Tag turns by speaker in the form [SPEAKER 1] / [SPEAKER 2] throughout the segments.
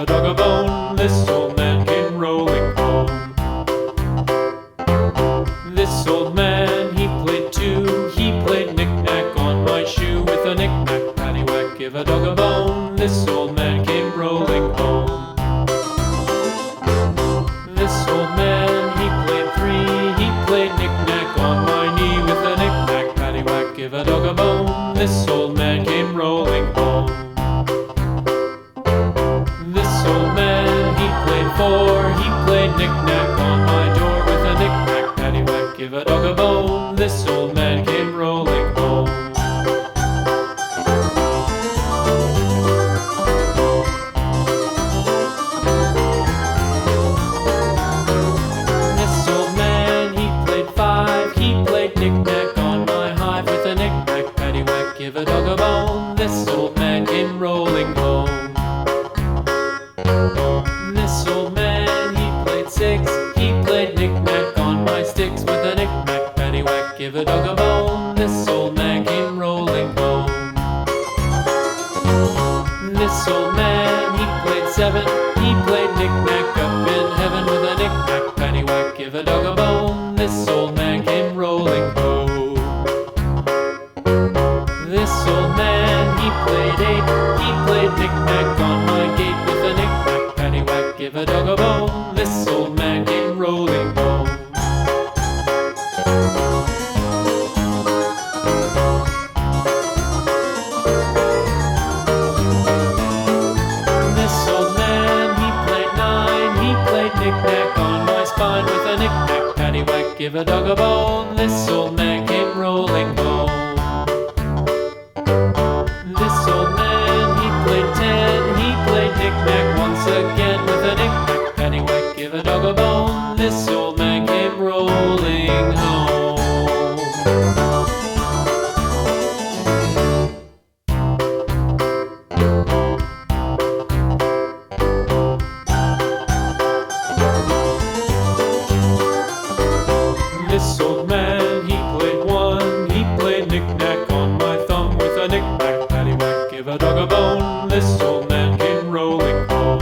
[SPEAKER 1] a dog a bone. This old man came rolling home. This old man, he played too. He played knick-knack on my shoe. With a knick-knack, paddywhack, give a dog a bone. This old man came rolling home. This old man, he played three. He played knick-knack on my knee. With a knick-knack, paddywhack, give a dog a bone. This old man came rolling home. This old man, he played four. He played knick-knack on my door. With a knick-knack, paddywhack, give a dog a bone. This old man came rolling home. This old man, he played five. He played knick-knack on my hive. With a knick-knack, paddywhack, give a dog a bone. This old man came rolling home. This old man, he played six. He played knick-knack on my sticks. With a knick-knack, paddywhack, give a dog a bone. This old man came rolling home. This old man, he played seven. He played knick-knack up in heaven. With a knick-knack, paddywhack, give a dog a bone. This old man came rolling home. This old man, he played eight. He played knick-knack on my gate. With a knick-knack, paddywhack, give a dog a bone. This old man came rolling home. This old man, he played nine. He played knick-knack on my spine. With a knick-knack, paddywhack, give a dog a bone. This old man came rolling home. This old man, he played ten. He played knick-knack once again. With a knick-knack, paddywhack, give a dog a bone. This old man came rolling home. This old man, he played one. He played knick-knack on my thumb. With a knick-knack, paddywhack, give a dog a bone. This old man came rolling home.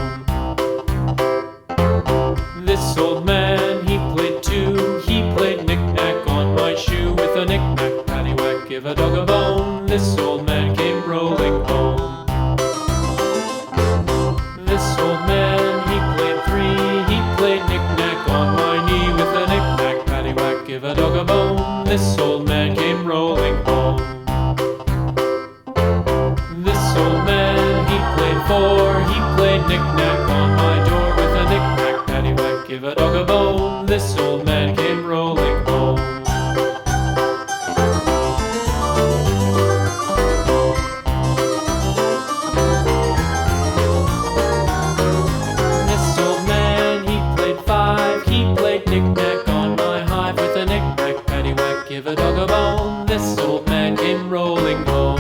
[SPEAKER 1] This old man, he played two. He played knick-knack on my shoe. With a knick-knack, paddywhack, give a dog a bone. This old man came rolling home. This old man, he played three. He played knick-knack on my knee. With a knick-knack, paddywhack, give a dog a bone. This old man came rolling home. This old man, he played four. He played knick-knack on my door. With a knick-knack, paddywhack, give a dog a bone. This old man came rolling home. This old man, he played five. He played knick-knack on my hive. With a knick-knack, paddywhack, give a dog a bone. This old man came rolling home.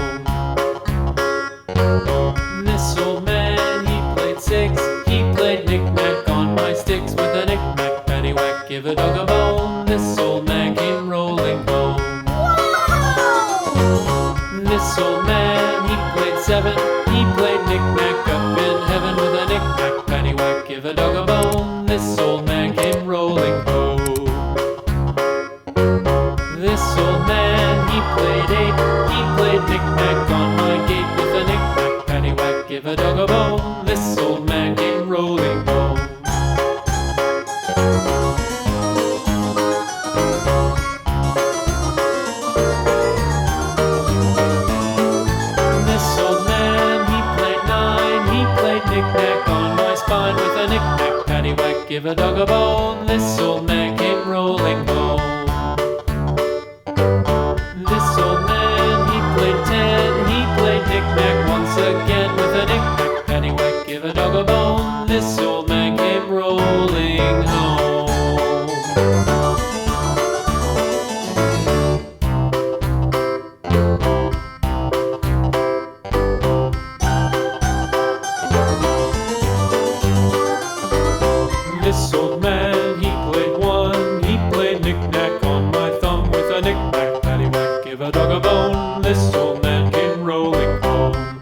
[SPEAKER 1] This old man, he played six. He played knick-knack on my sticks. With a knick-knack, paddywhack, give a dog a bone. This old man came rolling home. This old man, he played seven. He played knick-knack up in heaven. With a knick-knack, paddywhack, give a dog a bone. This old man came rolling home. This old man, he played eight. He played knick-knack on my gate. With a knick-knack, paddywhack, give a dog a bone. This old man came rolling home. This old man, he played nine. He played knick-knack on my spine. With a knick-knack, paddywhack, give a dog a bone. This old man came rolling home. This old man, he played ten. He played knick-knack once again. With a knick-knack, paddywhack, give a dog a bone. This old man came rolling home. This old man, he played one. He played knick-knack on my thumb. With a knick-knack, paddywhack, give a dog a bone. This old man came rolling home.